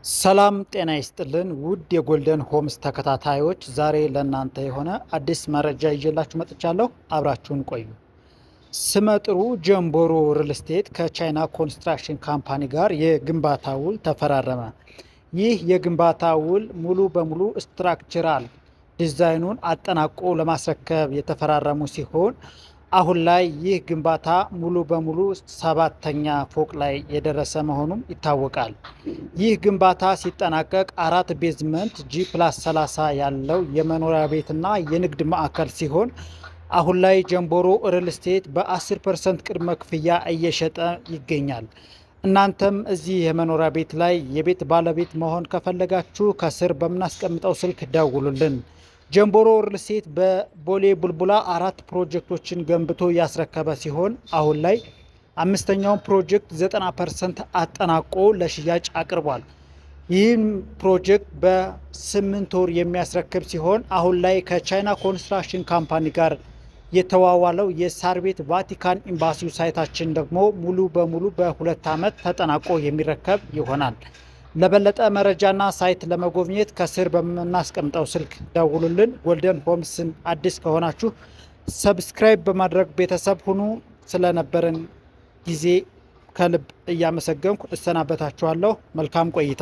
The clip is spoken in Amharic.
ሰላም ጤና ይስጥልን ውድ የጎልደን ሆምስ ተከታታዮች፣ ዛሬ ለእናንተ የሆነ አዲስ መረጃ ይዤላችሁ መጥቻለሁ። አብራችሁን ቆዩ። ስመጥሩ ጀምቦሮ ሪል ስቴት ከቻይና ኮንስትራክሽን ካምፓኒ ጋር የግንባታ ውል ተፈራረመ። ይህ የግንባታ ውል ሙሉ በሙሉ ስትራክቸራል ዲዛይኑን አጠናቆ ለማስረከብ የተፈራረሙ ሲሆን አሁን ላይ ይህ ግንባታ ሙሉ በሙሉ 7ኛ ፎቅ ላይ የደረሰ መሆኑም ይታወቃል። ይህ ግንባታ ሲጠናቀቅ 4 ቤዝመንት G+30 ያለው የመኖሪያ ቤትና የንግድ ማዕከል ሲሆን አሁን ላይ ጀምቦሮ ሪል ስቴት በ10% ቅድመ ክፍያ እየሸጠ ይገኛል። እናንተም እዚህ የመኖሪያ ቤት ላይ የቤት ባለቤት መሆን ከፈለጋችሁ ከስር በምናስቀምጠው ስልክ ደውሉልን። ጀምቦሮ ሪል ስቴት በቦሌ ቡልቡላ 4 ፕሮጀክቶችን ገንብቶ ያስረከበ ሲሆን አሁን ላይ 5ኛውን ፕሮጀክት 90% አጠናቆ ለሽያጭ አቅርቧል። ይህም ፕሮጀክት በ8 ወር የሚያስረክብ ሲሆን አሁን ላይ ከቻይና ኮንስትራክሽን ካምፓኒ ጋር የተዋዋለው የሳር ቤት ቫቲካን ኤምባሲው ሳይታችን ደግሞ ሙሉ በሙሉ በ2 ዓመት ተጠናቆ የሚረከብ ይሆናል። ለበለጠ መረጃና ሳይት ለመጎብኘት ከስር በምናስቀምጠው ስልክ ደውሉልን። ጎልደን ሆምስን አዲስ ከሆናችሁ ሰብስክራይብ በማድረግ ቤተሰብ ሁኑ። ስለነበረን ጊዜ ከልብ እያመሰገንኩ እሰናበታችኋለሁ። መልካም ቆይታ